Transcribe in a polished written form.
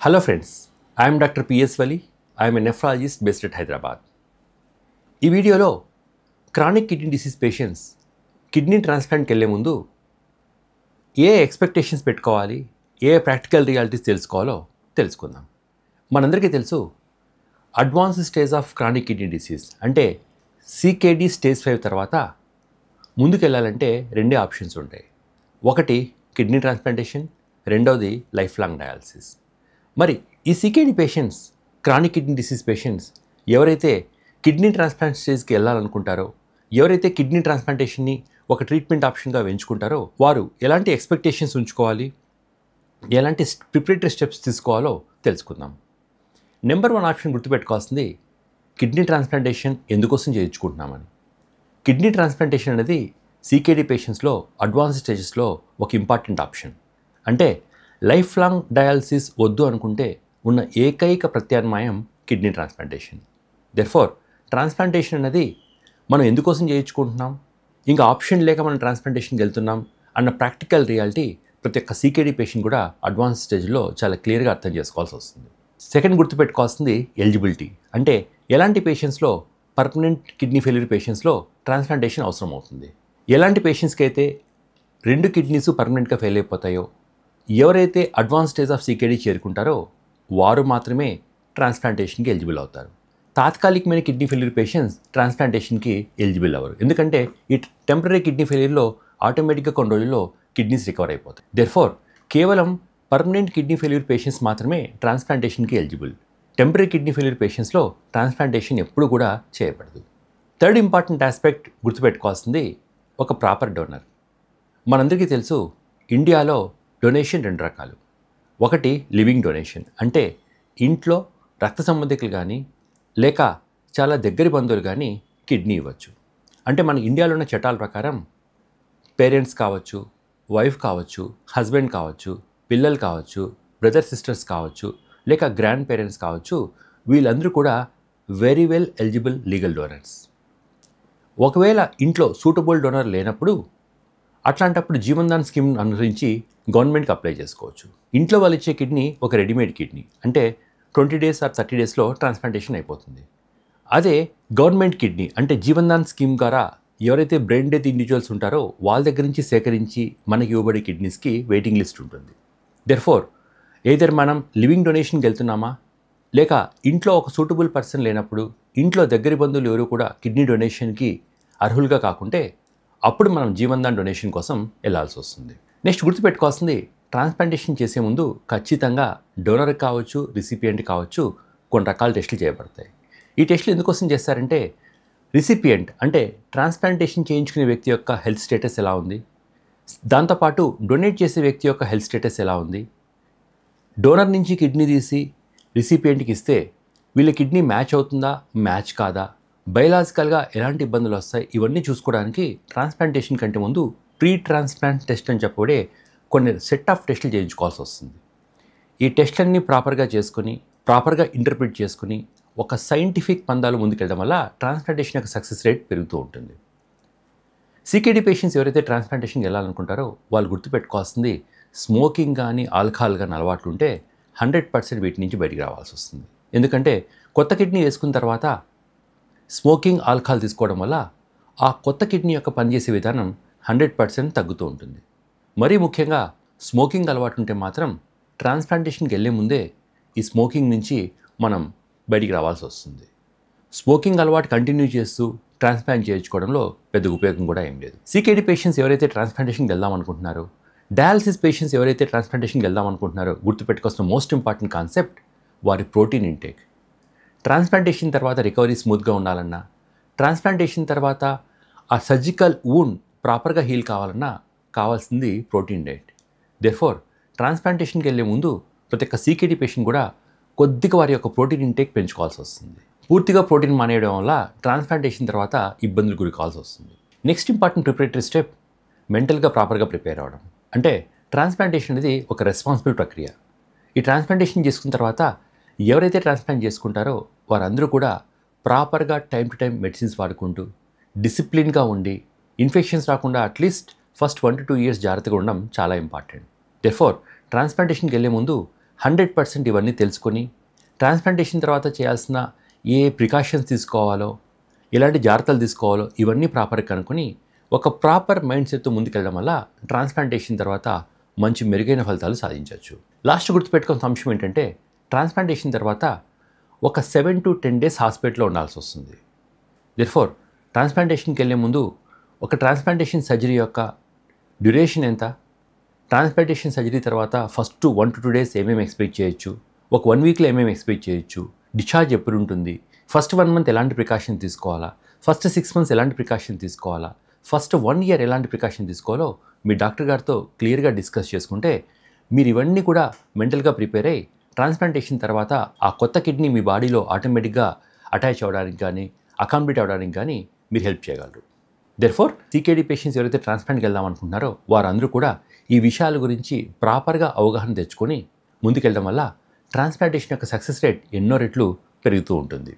Hello friends, I am Dr. P.S. Vali. I am a nephrologist based at Hyderabad. ఈ వీడియోలో chronic kidney disease patients kidney ట్రాన్స్ప్లాంట్కి వెళ్ళే ముందు ఏ expectations పెట్టుకోవాలి, a practical realities తెలుసుకోవాలో తెలుసుకుందాం. మనందరికీ తెలుసు advance stage of chronic kidney disease అంటే CKD స్టేజ్ 5 తర్వాత ముందుకెళ్ళాలంటే రెండే ఆప్షన్స్ ఉంటాయి. ఒకటి కిడ్నీ ట్రాన్స్ప్లాంటేషన్, రెండవది లైఫ్ లాంగ్ డయాలసిస్. మరి ఈ CKD patients, chronic kidney disease patients ఎవరైతే కిడ్నీ ట్రాన్స్ప్లాంట్ స్టేజ్కి వెళ్ళాలనుకుంటారో, ఎవరైతే కిడ్నీ ట్రాన్స్ప్లాంటేషన్ని ఒక ట్రీట్మెంట్ ఆప్షన్గా ఎంచుకుంటారో వారు ఎలాంటి ఎక్స్పెక్టేషన్స్ ఉంచుకోవాలి, ఎలాంటి ప్రిపరేటరీ స్టెప్స్ తీసుకోవాలో తెలుసుకుందాం. నెంబర్ 1 ఆప్షన్ గుర్తుపెట్టుకోవాల్సింది కిడ్నీ ట్రాన్స్ప్లాంటేషన్ ఎందుకోసం చేయించుకుంటున్నామని. కిడ్నీ ట్రాన్స్ప్లాంటేషన్ అనేది CKD పేషెంట్స్లో అడ్వాన్స్ స్టేజెస్లో ఒక ఇంపార్టెంట్ ఆప్షన్. అంటే లైఫ్ లాంగ్ డయాలసిస్ వద్దు అనుకుంటే ఉన్న ఏకైక ప్రత్యామ్నాయం కిడ్నీ ట్రాన్స్ప్లాంటేషన్. దెర్ఫోర్ ట్రాన్స్ప్లాంటేషన్ అనేది మనం ఎందుకోసం చేయించుకుంటున్నాం, ఇంకా ఆప్షన్ లేక మనం ట్రాన్స్ప్లాంటేషన్కి వెళ్తున్నాం అన్న ప్రాక్టికల్ రియాలిటీ ప్రతి ఒక్క CKD పేషెంట్ కూడా అడ్వాన్స్ స్టేజ్లో చాలా క్లియర్గా అర్థం చేసుకోవాల్సి వస్తుంది. సెకండ్ గుర్తుపెట్టుకోవాల్సింది ఎలిజిబిలిటీ. అంటే ఎలాంటి పేషెంట్స్లో, పర్మనెంట్ కిడ్నీ ఫెయిల్యూర్ పేషెంట్స్లో ట్రాన్స్ప్లాంటేషన్ అవసరం అవుతుంది. ఎలాంటి పేషెంట్స్కి అయితే 2 కిడ్నీస్ పర్మనెంట్గా ఫెయిల్ అయిపోతాయో, ఎవరైతే అడ్వాన్స్ స్టేజ్ ఆఫ్ CKD చేరుకుంటారో వారు మాత్రమే ట్రాన్స్ప్లాంటేషన్కి ఎలిజిబుల్ అవుతారు. తాత్కాలికమైన కిడ్నీ ఫెయిల్యూర్ పేషెంట్స్ ట్రాన్స్ప్లాంటేషన్కి ఎలిజిబుల్ అవ్వరు. ఎందుకంటే ఈ టెంపరీ కిడ్నీ ఫెయిల్యూర్లో ఆటోమేటిక్గా కొన్ని రోజుల్లో కిడ్నీస్ రికవర్ అయిపోతాయి. దెర్ఫోర్ కేవలం పర్మనెంట్ కిడ్నీ ఫెయిల్యూర్ పేషెంట్స్ మాత్రమే ట్రాన్స్ప్లాంటేషన్కి ఎలిజిబుల్. టెంపరీ కిడ్నీ ఫెయిల్యూర్ పేషెంట్స్లో ట్రాన్స్ప్లాంటేషన్ ఎప్పుడు కూడా చేయబడదు. థర్డ్ ఇంపార్టెంట్ ఆస్పెక్ట్ గుర్తుపెట్టుకోవాల్సింది ఒక ప్రాపర్ డోనర్. మనందరికీ తెలుసు ఇండియాలో డొనేషన్ 2 రకాలు. ఒకటి లివింగ్ డొనేషన్, అంటే ఇంట్లో రక్త సంబంధికులు కానీ లేక చాలా దగ్గరి బంధువులు కానీ కిడ్నీ ఇవ్వచ్చు. అంటే మన ఇండియాలో ఉన్న చట్టాల ప్రకారం పేరెంట్స్ కావచ్చు, వైఫ్ కావచ్చు, హస్బెండ్ కావచ్చు, పిల్లలు కావచ్చు, బ్రదర్ సిస్టర్స్ కావచ్చు, లేక గ్రాండ్ పేరెంట్స్ కావచ్చు, వీళ్ళందరూ కూడా very well eligible legal donors. ఒకవేళ ఇంట్లో సూటబుల్ డోనర్ లేనప్పుడు అట్లాంటప్పుడు జీవన్దాన్ స్కీమ్ అనుసరించి గవర్నమెంట్కి అప్లై చేసుకోవచ్చు. ఇంట్లో వాళ్ళు ఇచ్చే కిడ్నీ ఒక రెడీమేడ్ కిడ్నీ, అంటే 20 days or 30 daysలో ట్రాన్స్ప్లాంటేషన్ అయిపోతుంది. అదే గవర్నమెంట్ కిడ్నీ అంటే జీవన్దాన్ స్కీమ్ ద్వారా ఎవరైతే బ్రెయిన్ డెత్ ఇండివిజువల్స్ ఉంటారో వాళ్ళ దగ్గర నుంచి సేకరించి మనకి ఇవ్వబడే కిడ్నీస్కి వెయిటింగ్ లిస్ట్ ఉంటుంది. దెర్ఫోర్ ఏదర్ మనం లివింగ్ డొనేషన్కి వెళ్తున్నామా, లేక ఇంట్లో ఒక సూటబుల్ పర్సన్ లేనప్పుడు ఇంట్లో దగ్గరి బంధువులు ఎవరు కూడా కిడ్నీ డొనేషన్కి అర్హులుగా కాకుంటే అప్పుడు మనం జీవన్దాన్ డొనేషన్ కోసం వెళ్ళాల్సి వస్తుంది. నెక్స్ట్ గుర్తుపెట్టుకోవాల్సింది ట్రాన్స్ప్లాంటేషన్ చేసే ముందు ఖచ్చితంగా డోనర్ కావచ్చు, రిసిపియంట్ కావచ్చు కొన్ని రకాల టెస్టులు చేయబడతాయి. ఈ టెస్టులు ఎందుకోసం చేస్తారంటే రిసిపియంట్ అంటే ట్రాన్స్ప్లాంటేషన్ చేయించుకునే వ్యక్తి యొక్క హెల్త్ స్టేటస్ ఎలా ఉంది, దాంతోపాటు డొనేట్ చేసే వ్యక్తి యొక్క హెల్త్ స్టేటస్ ఎలా ఉంది, డోనర్ నుంచి కిడ్నీ తీసి రిసిపియంట్కి ఇస్తే వీళ్ళ కిడ్నీ మ్యాచ్ అవుతుందా, మ్యాచ్ కాదా, బయలాజికల్గా ఎలాంటి ఇబ్బందులు వస్తాయి, ఇవన్నీ చూసుకోవడానికి ట్రాన్స్ప్లాంటేషన్ కంటే ముందు ప్రీ ట్రాన్స్ప్లాంట్ టెస్ట్ అని చెప్పబడే కొన్ని సెట్ ఆఫ్ టెస్టులు చేయించుకోవాల్సి వస్తుంది. ఈ టెస్ట్లన్నీ ప్రాపర్గా చేసుకొని, ప్రాపర్గా ఇంటర్ప్రిట్ చేసుకుని ఒక సైంటిఫిక్ పందాలు ముందుకెళ్ళడం వల్ల ట్రాన్స్ప్లాంటేషన్ యొక్క సక్సెస్ రేట్ పెరుగుతూ ఉంటుంది. CKD పేషెంట్స్ ఎవరైతే ట్రాన్స్ప్లాంటేషన్కి వెళ్ళాలనుకుంటారో వాళ్ళు గుర్తుపెట్టుకోవాల్సింది స్మోకింగ్ కానీ ఆల్కహాల్ కానీ అలవాట్లు ఉంటే 100% వీటి నుంచి బయటికి రావాల్సి వస్తుంది. ఎందుకంటే కొత్త కిడ్నీ వేసుకున్న తర్వాత స్మోకింగ్, ఆల్కహాల్ తీసుకోవడం వల్ల ఆ కొత్త కిడ్నీ యొక్క పనిచేసే విధానం 100% తగ్గుతూ ఉంటుంది. మరీ ముఖ్యంగా స్మోకింగ్ అలవాటు ఉంటే మాత్రం ట్రాన్స్ప్లాంటేషన్కి వెళ్ళే ముందే ఈ స్మోకింగ్ నుంచి మనం బయటికి రావాల్సి వస్తుంది. స్మోకింగ్ అలవాటు కంటిన్యూ చేస్తూ ట్రాన్స్ప్లాంట్ చేయించుకోవడంలో పెద్ద ఉపయోగం కూడా ఏం లేదు. CKD పేషెంట్స్ ఎవరైతే ట్రాన్స్ప్లాంటేషన్కి వెళ్దాం అనుకుంటున్నారో, డయాలసిస్ పేషెంట్స్ ఎవరైతే ట్రాన్స్ప్లాంటేషన్కి వెళ్దాం అనుకుంటున్నారో గుర్తుపెట్టుకోవాల్సిన మోస్ట్ ఇంపార్టెంట్ కాన్సెప్ట్ వారి ప్రోటీన్ ఇంటేక్. ట్రాన్స్ప్లాంటేషన్ తర్వాత రికవరీ స్మూత్గా ఉండాలన్నా, ట్రాన్స్ప్లాంటేషన్ తర్వాత ఆ సర్జికల్ వూండ్ ప్రాపర్గా హీల్ కావాలన్నా కావాల్సింది ప్రోటీన్ డైట్. దెర్ఫోర్ ట్రాన్స్ప్లాంటేషన్కి వెళ్ళే ముందు ప్రతి ఒక్క CKD పేషెంట్ కూడా కొద్దిగా వారి యొక్క ప్రోటీన్ ఇంటేక్ పెంచుకోవాల్సి వస్తుంది. పూర్తిగా ప్రోటీన్ మానేయడం వల్ల ట్రాన్స్ప్లాంటేషన్ తర్వాత ఇబ్బందులు గురి కావాల్సి వస్తుంది. నెక్స్ట్ ఇంపార్టెంట్ ప్రిపరేటరీ స్టెప్ మెంటల్గా ప్రాపర్గా ప్రిపేర్ అవ్వడం. అంటే ట్రాన్స్ప్లాంటేషన్ అనేది ఒక రెస్పాన్సిబుల్ ప్రక్రియ. ఈ ట్రాన్స్ప్లాంటేషన్ చేసుకున్న తర్వాత ఎవరైతే ట్రాన్స్ప్లాంట్ చేసుకుంటారో వారందరూ కూడా ప్రాపర్గా టైం టు టైం మెడిసిన్స్ వాడుకుంటూ డిసిప్లిన్గా ఉండి ఇన్ఫెక్షన్స్ రాకుండా అట్లీస్ట్ ఫస్ట్ 1 to 2 years జాగ్రత్తగా ఉండడం చాలా ఇంపార్టెంట్. దెర్ఫోర్ ట్రాన్స్ప్లాంటేషన్కి వెళ్ళే ముందు 100% ఇవన్నీ తెలుసుకొని ట్రాన్స్ప్లాంటేషన్ తర్వాత చేయాల్సిన ఏ ప్రికాషన్స్ తీసుకోవాలో, ఎలాంటి జాగ్రత్తలు తీసుకోవాలో ఇవన్నీ ప్రాపర్గా కనుక్కొని ఒక ప్రాపర్ మైండ్ సెట్తో ముందుకెళ్ళడం వల్ల ట్రాన్స్ప్లాంటేషన్ తర్వాత మంచి మెరుగైన ఫలితాలు సాధించవచ్చు. లాస్ట్ గుర్తుపెట్టుకున్న అంశం ఏంటంటే ట్రాన్స్ప్లాంటేషన్ తర్వాత ఒక 7 to 10 days హాస్పిటల్లో ఉండాల్సి వస్తుంది. దెర్ఫోర్ ట్రాన్స్ప్లాంటేషన్కి వెళ్ళే ముందు ఒక ట్రాన్స్ప్లాంటేషన్ సర్జరీ యొక్క డ్యూరేషన్ ఎంత, ట్రాన్స్ప్లాంటేషన్ సర్జరీ తర్వాత ఫస్ట్ 1 to 2 days ఏమేమి ఎక్స్పెక్ట్ చేయొచ్చు, ఒక 1 weekలో ఏమేమి ఎక్స్పెక్ట్ చేయొచ్చు, డిశ్చార్జ్ ఎప్పుడు ఉంటుంది, ఫస్ట్ 1 month ఎలాంటి ప్రికాషన్ తీసుకోవాలా, ఫస్ట్ 6 months ఎలాంటి ప్రికాషన్ తీసుకోవాలా, ఫస్ట్ 1 year ఎలాంటి ప్రికాషన్ తీసుకోవాలో మీ డాక్టర్ గారితో క్లియర్గా డిస్కస్ చేసుకుంటే మీరు ఇవన్నీ కూడా మెంటల్గా ప్రిపేర్ అయ్యి ట్రాన్స్ప్లాంటేషన్ తర్వాత ఆ కొత్త కిడ్నీ మీ బాడీలో ఆటోమేటిక్గా అటాచ్ అవ్వడానికి కానీ అకామిడేట్ అవ్వడానికి కానీ మీరు హెల్ప్ చేయగలరు. దెర్ఫోర్ సీకేడీ పేషెంట్స్ ఎవరైతే ట్రాన్స్ప్లాంట్కి వెళ్దాం అనుకుంటున్నారో వారందరూ కూడా ఈ విషయాల గురించి ప్రాపర్గా అవగాహన తెచ్చుకొని ముందుకెళ్ళడం వల్ల ట్రాన్స్ప్లాంటేషన్ యొక్క సక్సెస్ రేట్ ఎన్నో రెట్లు పెరుగుతూ ఉంటుంది.